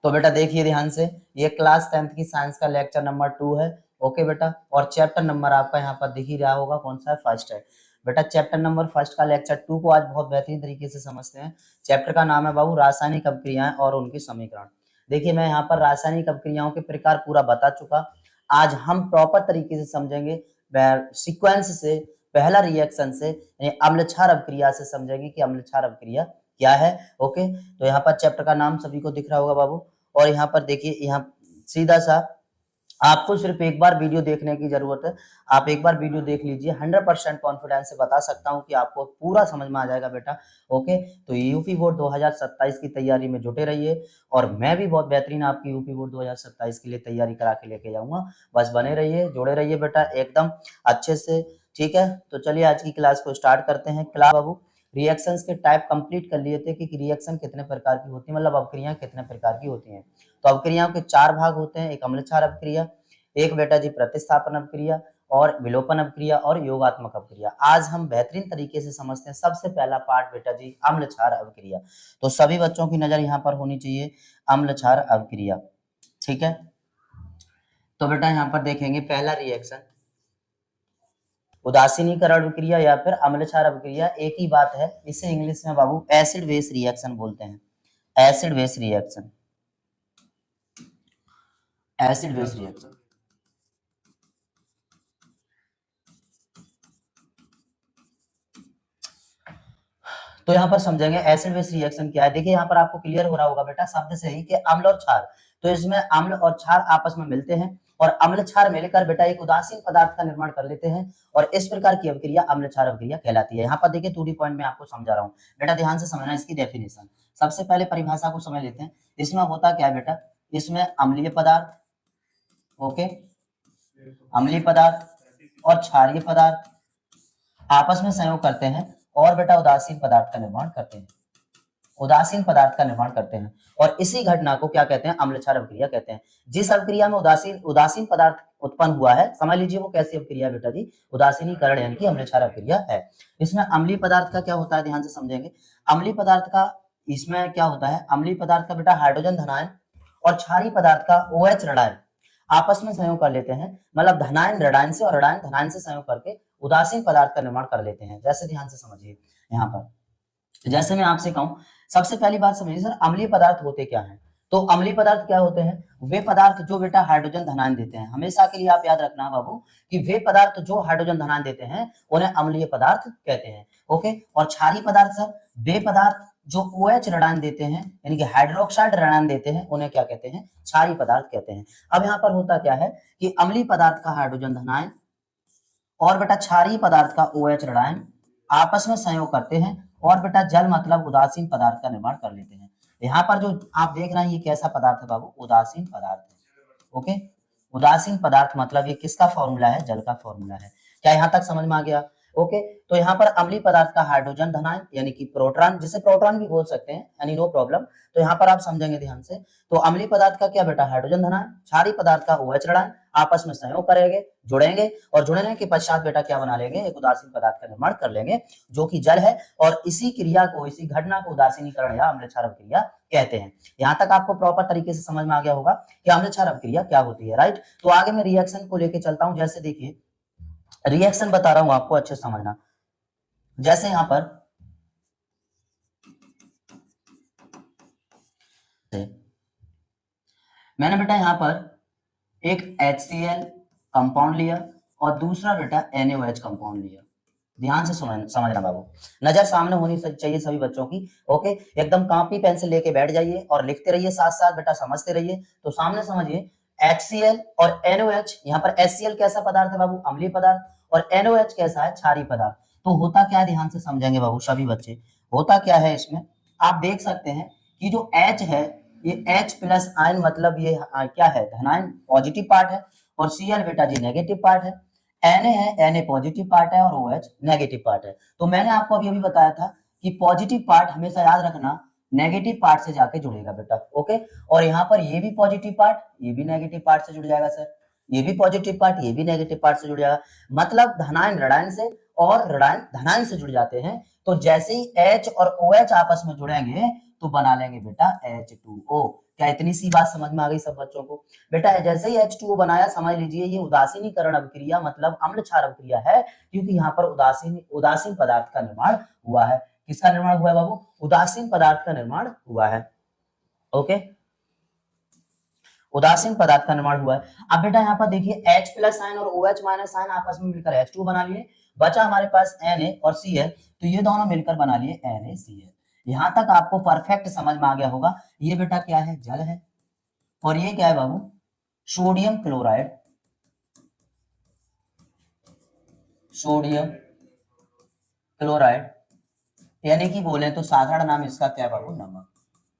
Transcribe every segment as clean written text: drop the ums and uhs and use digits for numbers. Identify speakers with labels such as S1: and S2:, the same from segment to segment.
S1: तो बेटा देखिए ध्यान से, ये क्लास 10th की साइंस का लेक्चर नंबर 2 है। ओके बेटा, और चैप्टर नंबर आपका यहाँ पर दिख ही रहा होगा, कौन सा है, फर्स्ट है बेटा। चैप्टर नंबर फर्स्ट का लेक्चर 2 को आज बहुत बेहतरीन तरीके से समझते हैं। चैप्टर का नाम है बाबू रासायनिक अभिक्रियाएं और उनके समीकरण। देखिए मैं यहाँ पर रासायनिक अभिक्रियाओं के प्रकार पूरा बता चुका। आज हम प्रॉपर तरीके से समझेंगे, सीक्वेंस से, पहला रिएक्शन से यानी अम्ल क्षार अभिक्रिया से समझेंगे कि अम्ल क्षार अभिक्रिया क्या है। ओके, तो यहाँ पर चैप्टर का नाम सभी को दिख रहा होगा बाबू। और यहाँ पर देखिए, यहाँ सीधा सा आपको सिर्फ एक बार वीडियो देखने की जरूरत है। आप एक बार वीडियो देख लीजिए, 100% कॉन्फिडेंस से बता सकता हूँ कि आपको पूरा समझ में आ जाएगा बेटा। ओके, तो यूपी बोर्ड 2027 की तैयारी में जुटे रहिए, और मैं भी बहुत बेहतरीन आपकी यूपी बोर्ड 2027 के लिए तैयारी करा के लेके जाऊंगा। बस बने रहिए, जुड़े रहिए बेटा एकदम अच्छे से। ठीक है, तो चलिए आज की क्लास को स्टार्ट करते हैं। क्लास बाबू रिएक्शंस के टाइप कंप्लीट कर लिए थे कि रिएक्शन कितने प्रकार की होती है, मतलब अभिक्रियाएं कितने प्रकार की होती हैं। तो अभिक्रियाओं के 4 भाग होते हैं, एक अम्ल क्षार अभिक्रिया, एक बेटा जी प्रतिस्थापन अभिक्रिया, और विलोपन अभिक्रिया और योगात्मक अभिक्रिया। आज हम बेहतरीन तरीके से समझते हैं। सबसे पहला पार्ट बेटा जी अम्ल क्षार अभिक्रिया। तो सभी बच्चों की नजर यहाँ पर होनी चाहिए, अम्ल क्षार अभिक्रिया। ठीक है, तो बेटा यहाँ पर देखेंगे पहला रिएक्शन उदासीनीकरण अभिक्रिया या फिर अम्ल क्षार अभिक्रिया, एक ही बात है। इसे इंग्लिश में बाबू एसिड बेस रिएक्शन बोलते हैं, acid base reaction, acid base reaction. तो यहाँ पर समझेंगे एसिड बेस रिएक्शन क्या है। देखिए यहाँ पर आपको क्लियर हो रहा होगा बेटा शब्द से ही कि अम्ल और क्षार, तो इसमें अम्ल और क्षार आपस में मिलते हैं और अम्ल क्षार मिलकर बेटा एक उदासीन पदार्थ का निर्माण कर लेते हैं, और इस प्रकार की अभिक्रिया अम्ल क्षार अभिक्रिया कहलाती है। यहाँ पर देखिए 2D पॉइंट में आपको समझा रहा हूँ बेटा, ध्यान से समझना इसकी डेफिनेशन। सबसे पहले परिभाषा को समझ लेते हैं। इसमें होता क्या है बेटा, इसमें अम्लीय पदार्थ, ओके, अम्लीय पदार्थ और क्षारीय पदार्थ आपस में संयोग करते हैं और बेटा उदासीन पदार्थ का निर्माण करते हैं, उदासीन पदार्थ का निर्माण करते हैं, और इसी घटना को क्या कहते हैं, अम्ल क्षार अभिक्रिया कहते हैं। जिस अभिक्रिया में उदासीन पदार्थ उत्पन्न हुआ है, समझ लीजिए वो कैसी अभिक्रिया बेटा जी, उदासीनीकरण यानी कि अम्ल क्षार अभिक्रिया है। इसमें अम्लीय पदार्थ का क्या होता है, ध्यान से समझेंगे। अम्लीय पदार्थ का इसमें क्या होता है, अम्लीय पदार्थ का बेटा हाइड्रोजन धनायन और क्षारीय पदार्थ का OH ऋणायन आपस में संयोग कर लेते हैं, मतलब धनायन ऋणायन से और ऋणायन धनायन से संयोग करके उदासीन पदार्थ का निर्माण कर लेते हैं। जैसे ध्यान से समझिए यहाँ पर, जैसे मैं आपसे कहूं, सबसे पहली बात समझिए सर, अम्लीय पदार्थ होते क्या हैं। तो अम्लीय पदार्थ क्या होते हैं, वे पदार्थ जो बेटा हाइड्रोजन धनायन देते हैं। हमेशा के लिए आप याद रखना बाबू कि वे पदार्थ जो हाइड्रोजन धनायन देते हैं उन्हें अम्लीय पदार्थ कहते हैं। ओके, और क्षारीय पदार्थ सर, वे पदार्थ जो OH ऋणायन देते हैं यानी कि हाइड्रोक्साइड ऋणायन देते हैं, उन्हें क्या कहते हैं, क्षारीय पदार्थ कहते हैं। अब यहाँ पर होता क्या है कि अम्लीय पदार्थ का हाइड्रोजन धनायन और बेटा क्षारीय पदार्थ का OH ऋणायन आपस में संयोग करते हैं और बेटा जल मतलब उदासीन पदार्थ का निर्माण कर लेते हैं। यहाँ पर जो आप देख रहे हैं ये कैसा पदार्थ है बाबू, उदासीन पदार्थ है। ओके, उदासीन पदार्थ मतलब ये किसका फॉर्मूला है, जल का फॉर्मूला है। क्या यहाँ तक समझ में आ गया। ओके, तो यहाँ पर अम्लीय पदार्थ का हाइड्रोजन धनायन यानी कि प्रोटॉन, जिसे प्रोटॉन भी बोल सकते हैं, यानी नो प्रॉब्लम। तो यहाँ पर आप समझेंगे ध्यान से, तो अम्लीय पदार्थ का क्या बेटा हाइड्रोजन धनायन, क्षारीय पदार्थ का OH ऋणायन आपस में संयोग करेंगे, जुड़ेंगे, और जुड़ने के पश्चात बेटा क्या बना लेंगे, एक उदासीन पदार्थ का निर्माण कर लेंगे जो कि जल है, और इसी क्रिया को, इसी घटना को उदासीनीकरण या अम्ल क्षार अभिक्रिया कहते हैं। यहाँ तक आपको प्रॉपर तरीके से समझ में आ गया होगा कि अम्ल क्षार अभिक्रिया क्या होती है, राइट। तो आगे मैं रिएक्शन को लेके चलता हूं। जैसे देखिए रिएक्शन बता रहा हूं आपको, अच्छे समझना। जैसे यहां पर मैंने बेटा यहां पर एक HCl कंपाउंड लिया और दूसरा बेटा NaOH कंपाउंड लिया। ध्यान से समझना बाबू, नजर सामने होनी चाहिए सभी बच्चों की। ओके, एकदम कॉपी पेंसिल लेके बैठ जाइए और लिखते रहिए, साथ साथ बेटा समझते रहिए। तो सामने समझिए HCl और NaOH। यहाँ पर HCl कैसा पदार्थ है बाबू, अम्लीय पदार्थ, और NaOH कैसा है, क्षारीय पदार्थ। तो होता क्या है, ध्यान से समझेंगे बाबू सभी बच्चे। होता क्या है इसमें, आप देख सकते हैं कि जो H है ये H प्लस आयन, मतलब ये क्या है, धनायन पॉजिटिव पार्ट है, और Cl बेटा जी नेगेटिव पार्ट है। Na है, Na पॉजिटिव पार्ट है, और OH नेगेटिव पार्ट है। तो मैंने आपको अभी बताया था कि पॉजिटिव पार्ट हमेशा याद रखना नेगेटिव पार्ट से जाके जुड़ेगा बेटा। ओके, और यहाँ पर ये भी पॉजिटिव पार्ट, ये भी नेगेटिव पार्ट से जुड़ जाएगा सर, ये भी पॉजिटिव पार्ट, ये भी नेगेटिव पार्ट से जुड़ जाएगा। मतलब धनायन ऋणायन से और ऋणायन धनायन से जुड़ जाते हैं। तो जैसे ही H और OH आपस में जुड़ेंगे तो बना लेंगे बेटा H2O। क्या इतनी सी बात समझ में आ गई सब बच्चों को? बेटा जैसे ही H2O बनाया, समझ लीजिए ये उदासीनीकरण अभिक्रिया मतलब अम्ल क्षार अभिक्रिया है, क्योंकि यहाँ पर उदासीन पदार्थ का निर्माण हुआ है। किसका निर्माण हुआ है बाबू? उदासीन पदार्थ का निर्माण हुआ है। ओके, उदासीन पदार्थ का निर्माण हुआ है। अब बेटा यहाँ पर देखिए H प्लस आयन और OH माइनस आयन आपस में मिलकर H2 बना लिए, बचा हमारे पास Na और Cl, तो ये दोनों मिलकर बना लिए NaCl। यहां तक आपको परफेक्ट समझ में आ गया होगा। ये बेटा क्या है? जल है। और ये क्या है बाबू? Sodium chloride. सोडियम क्लोराइड, यानी कि बोले तो साधारण नाम इसका क्या है बाबू? नमक,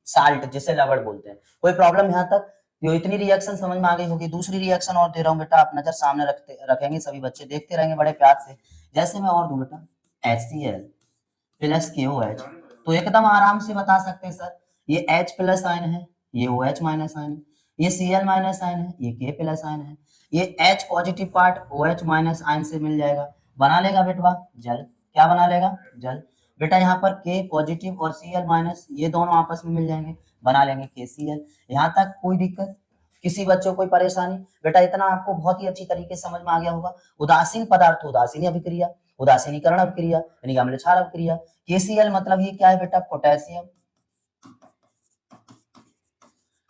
S1: साल्ट, जिसे लवण बोलते हैं। कोई प्रॉब्लम यहाँ तक? जो इतनी रिएक्शन समझ में आ गई होगी। दूसरी रिएक्शन और दे रहा हूँ बेटा, आप नजर सामने रखेंगे, सभी बच्चे देखते रहेंगे बड़े प्यार से। जैसे मैं और दूं बेटा HCl प्लस KOH, तो एकदम आराम से बता सकते हैं सर, ये H प्लस आयन है, ये OH माइनस आयन है, ये Cl माइनस आयन है, ये K प्लस आयन है, ये H positive part OH minus ion से मिल जाएगा, बना लेगा बेटवा जल। क्या बना लेगा? जल। बेटा यहाँ पर K पॉजिटिव और Cl माइनस ये दोनों आपस में मिल जाएंगे, बना लेंगे KCl। यहाँ तक कोई दिक्कत? किसी बच्चों को कोई परेशानी? बेटा इतना आपको बहुत ही अच्छी तरीके से समझ में आ गया होगा। उदासीन पदार्थ उदासीन अभिक्रिया, उदासीनीकरण अभिक्रिया यानी अम्ल क्षार अभिक्रिया। KCl मतलब ये क्या है बेटा? Potassium,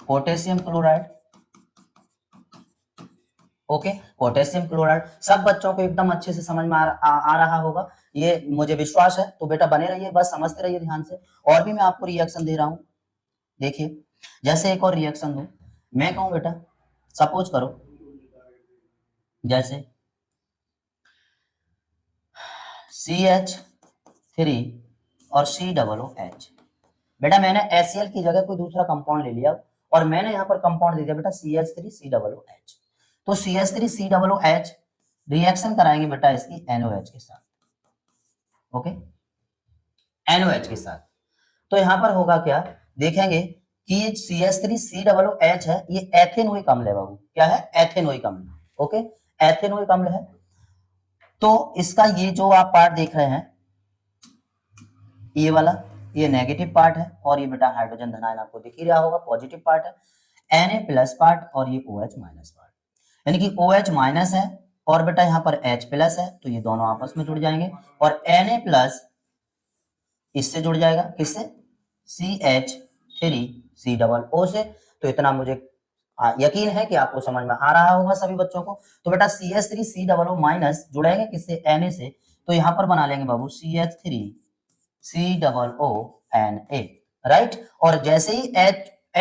S1: potassium chloride. Okay, potassium chloride सब बच्चों को एकदम अच्छे से समझ में आ रहा होगा, ये मुझे विश्वास है। तो बेटा बने रहिए, बस समझते रहिए ध्यान से। और भी मैं आपको रिएक्शन दे रहा हूं, देखिए। जैसे एक और रिएक्शन दो, मैं कहूं बेटा, सपोज करो जैसे CH3 और COOH। बेटा मैंने HCl की जगह कोई दूसरा कंपाउंड ले लिया और मैंने यहाँ पर कंपाउंड दे दिया बेटा CH3COOH। तो CH3COOH रिएक्शन कराएंगे बेटा इसकी NOH के साथ। ओके, NOH के साथ। तो यहाँ पर होगा क्या? देखेंगे कि CH3COOH है, ये एथेनोइक अम्ल है बाबू। क्या है? एथेनोइक अम्ल। ओके, एथेनोइक अम्ल है। तो इसका ये जो आप पार्ट देख रहे हैं, ये वाला, ये नेगेटिव पार्ट है, और ये बेटा हाइड्रोजन धनायन आपको दिख ही रहा होगा, पॉजिटिव पार्ट है। Na प्लस पार्ट और ये OH माइनस पार्ट, यानी कि OH माइनस है और बेटा यहाँ पर H प्लस है, तो ये दोनों आपस में जुड़ जाएंगे और Na प्लस इससे जुड़ जाएगा, किससे? CH3COO से। तो इतना मुझे यकीन है कि आपको समझ में आ रहा होगा सभी बच्चों को। तो बेटा CH3COO माइनस जुड़ेंगे किससे? Na से। तो यहाँ पर बना लेंगे बाबू CH3COONA, राइट। और जैसे ही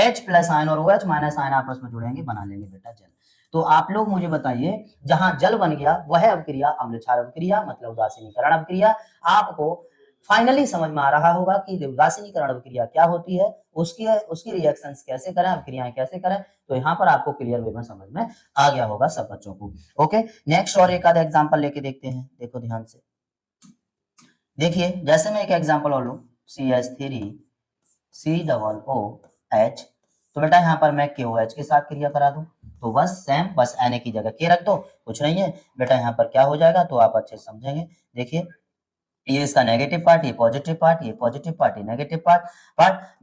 S1: H प्लस आयन और OH माइनस आयन आपस में जुड़ेंगे, बना लेंगे बेटा जल। तो आप लोग मुझे बताइए, जहां जल बन गया वह अभिक्रिया अम्ल क्षार अभिक्रिया मतलब उदासीनीकरण अभिक्रिया। आपको फाइनली समझ में आ रहा होगा कि उदासीनीकरण अभिक्रिया क्या होती है, उसकी रिएक्शंस कैसे करें, अभिक्रियाएं कैसे करें। तो यहाँ पर आपको क्लियर वे में समझ में आ गया होगा सब बच्चों को। ओके, नेक्स्ट और एक आधा एग्जांपल लेके देखते हैं, देखो ध्यान से। देखिए जैसे मैं एक एग्जांपल और लूं, CH3COOH, तो बेटा यहाँ पर मैं KOH के साथ क्रिया करा दूं, तो बस सेम, बस Na की जगह K रख दो, कुछ नहीं है बेटा। यहाँ पर क्या हो जाएगा तो आप अच्छे से समझेंगे। देखिए ये इसका नेगेटिव पार्ट, ये पॉजिटिव पार्ट, ये पॉजिटिव पार्ट, ये नेगेटिव पार्ट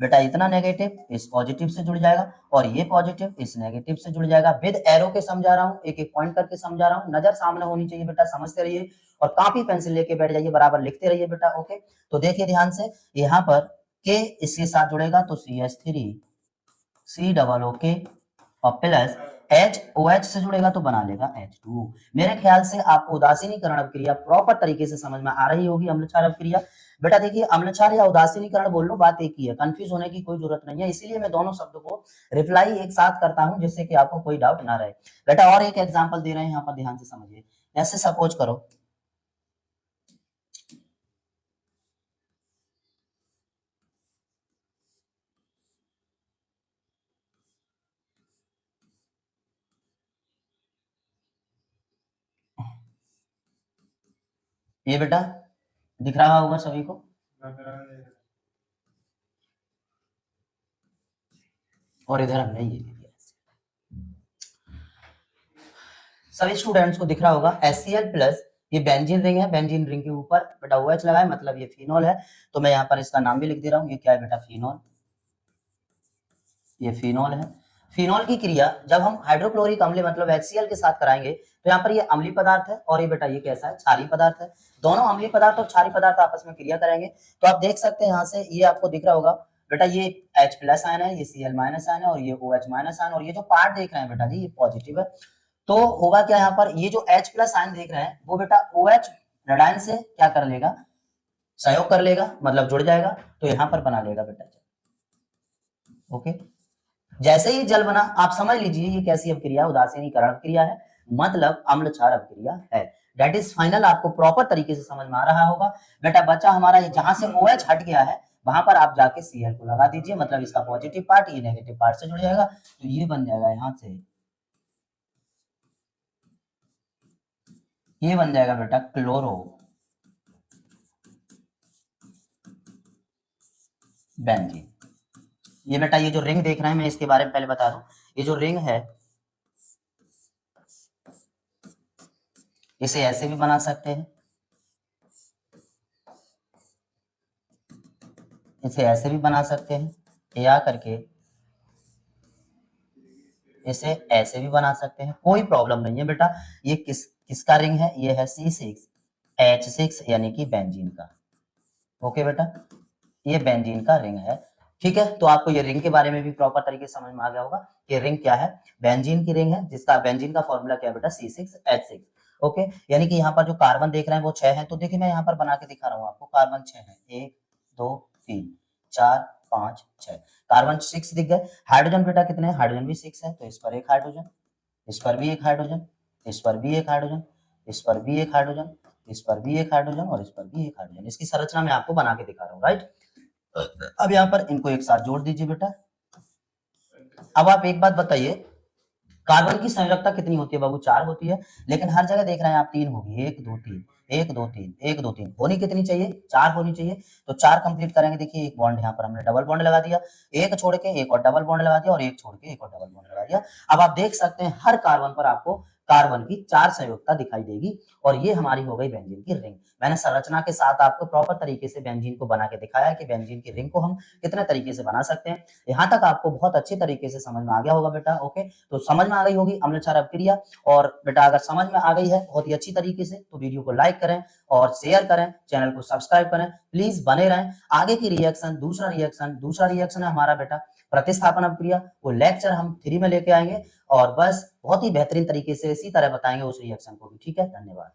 S1: बेटा इतना नेगेटिव इस पॉजिटिव से जुड़ जाएगा और ये पॉजिटिव इस नेगेटिव से जुड़ जाएगा। विद एरो के समझा रहा हूँ, एक एक पॉइंट करके समझा रहा हूँ, नजर सामने होनी चाहिए बेटा, समझते रहिए और कॉपी पेंसिल लेके बैठ जाइए, बराबर लिखते रहिए बेटा। ओके, तो देखिए ध्यान से, यहाँ पर K इसके साथ जुड़ेगा तो CH3COOK और प्लस HOH से जुड़ेगा तो बना लेगा H2। मेरे ख्याल से आपको उदासीनीकरण अभिक्रिया प्रॉपर तरीके से समझ में आ रही होगी, अम्ल क्षार अभिक्रिया। बेटा देखिए अम्ल क्षार या उदासीनीकरण बोल लो, बात एक ही है, कंफ्यूज होने की कोई जरूरत नहीं है। इसीलिए मैं दोनों शब्दों को रिप्लाई एक साथ करता हूं, जिससे कि आपको कोई डाउट ना रहे। बेटा और एक एग्जांपल दे रहे हैं यहाँ पर, ध्यान से समझिए। ऐसे सपोज करो, ये बेटा दिख रहा होगा सभी को, और इधर हमने ये लिया, सभी स्टूडेंट्स को दिख रहा होगा। HCl प्लस, ये बेंजीन रिंग है, बेंजीन रिंग के ऊपर बेटा OH लगा है, मतलब ये फिनोल है। तो मैं यहाँ पर इसका नाम भी लिख दे रहा हूँ, ये क्या है बेटा? फिनोल। ये फिनॉल है। फिनॉल की क्रिया जब हम हाइड्रोक्लोरिक अम्ल मतलब HCl के साथ कराएंगे तो यहाँ पर ये अम्लीय पदार्थ है और ये बेटा ये कैसा है, क्षारीय पदार्थ है। दोनों अम्लीय पदार्थ और क्षारीय पदार्थ आपस में क्रिया करेंगे तो आप देख सकते हैं यहाँ से ये आपको दिख रहा होगा बेटा, ये H प्लस आयन है, ये Cl माइनस आयन है और ये OH माइनस आयन, और ये जो पार्ट देख रहे हैं बेटा जी ये पॉजिटिव है। तो होगा क्या यहाँ पर, ये जो H प्लस आयन देख रहे हैं वो बेटा OH रेडायन से क्या कर लेगा, सहयोग कर लेगा, मतलब जुड़ जाएगा, तो यहाँ पर बना लेगा बेटा। ओके, जैसे ही जल बना आप समझ लीजिए ये कैसी अपक्रिया, उदासीनीकरण अपक्रिया है, मतलब अम्ल क्षार अपक्रिया है। दैट इज फाइनल, आपको प्रॉपर तरीके से समझ में आ रहा होगा बेटा। बच्चा हमारा ये जहां से OH हट गया है वहां पर आप जाके Cl को लगा दीजिए, मतलब इसका पॉजिटिव पार्ट ये नेगेटिव पार्ट से जुड़ जाएगा, तो ये बन जाएगा यहां से, ये बन जाएगा बेटा क्लोरो बेंजीन। ये बेटा ये जो रिंग देख रहे हैं मैं इसके बारे में पहले बता दूं, ये जो रिंग है इसे ऐसे भी बना सकते हैं, इसे ऐसे भी बना सकते हैं, या करके इसे ऐसे भी बना सकते हैं, कोई प्रॉब्लम नहीं है बेटा। ये किसका रिंग है, ये है C6H6 यानी कि बेंजीन का। ओके बेटा, ये बेंजीन का रिंग है। ठीक है, तो आपको ये रिंग के बारे में भी प्रॉपर तरीके से समझ में आ गया होगा कि रिंग क्या है, बेंजीन की रिंग है, जिसका बेंजीन का फॉर्मूला क्या है बेटा, C6H6। ओके, यानी कि यहाँ पर जो कार्बन देख रहे हैं वो 6 है, तो देखिए मैं यहाँ पर बना के दिखा रहा हूँ आपको, कार्बन 6 है, 1 2 3 4 5 6, कार्बन 6 दिख गए। हाइड्रोजन बेटा कितने हैं, हाइड्रोजन भी 6 है, तो इस पर एक हाइड्रोजन, इस पर भी एक हाइड्रोजन, इस पर भी एक हाइड्रोजन, इस पर भी एक हाइड्रोजन, इस पर भी एक हाइड्रोजन और इस पर भी एक हाइड्रोजन। इसकी संरचना मैं आपको बना के दिखा रहा हूँ, राइट। अब यहाँ पर इनको एक साथ जोड़ दीजिए बेटा। अब आप एक बात बताइए, कार्बन की संयोजकता कितनी होती है बाबू, 4 होती है, लेकिन हर जगह देख रहे हैं आप 3 होगी, 1 2 3 1 2 3 1 2 3, होनी कितनी चाहिए, 4 होनी चाहिए। तो 4 कंप्लीट करेंगे, देखिए एक बॉन्ड यहाँ पर हमने डबल बॉन्ड लगा दिया, एक छोड़ के एक और डबल बॉन्ड लगा दिया, और एक छोड़ के एक और डबल बॉन्ड लगा दिया। अब आप देख सकते हैं हर कार्बन पर आपको कार्बन की 4 संयोजकता दिखाई देगी, और ये हमारी हो गई बेंजीन की रिंग। मैंने संरचना के साथ आपको प्रॉपर तरीके से बेंजीन को बना के दिखाया कि बेंजीन की रिंग को हम कितने तरीके से बना सकते हैं। यहाँ तक आपको बहुत अच्छे तरीके से समझ में आ गया होगा बेटा। ओके, तो समझ में आ गई होगी अम्ल क्षार अपक्रिया। और बेटा अगर समझ में आ गई है बहुत ही अच्छी तरीके से तो वीडियो को लाइक करें और शेयर करें, चैनल को सब्सक्राइब करें, प्लीज बने रहें। आगे की रिएक्शन, दूसरा रिएक्शन है हमारा बेटा प्रतिस्थापन अपक्रिया, वो लेक्चर हम 3 में लेके आएंगे, और बस बहुत ही बेहतरीन तरीके से इसी तरह बताएंगे उस रिएक्शन को भी। ठीक है, धन्यवाद।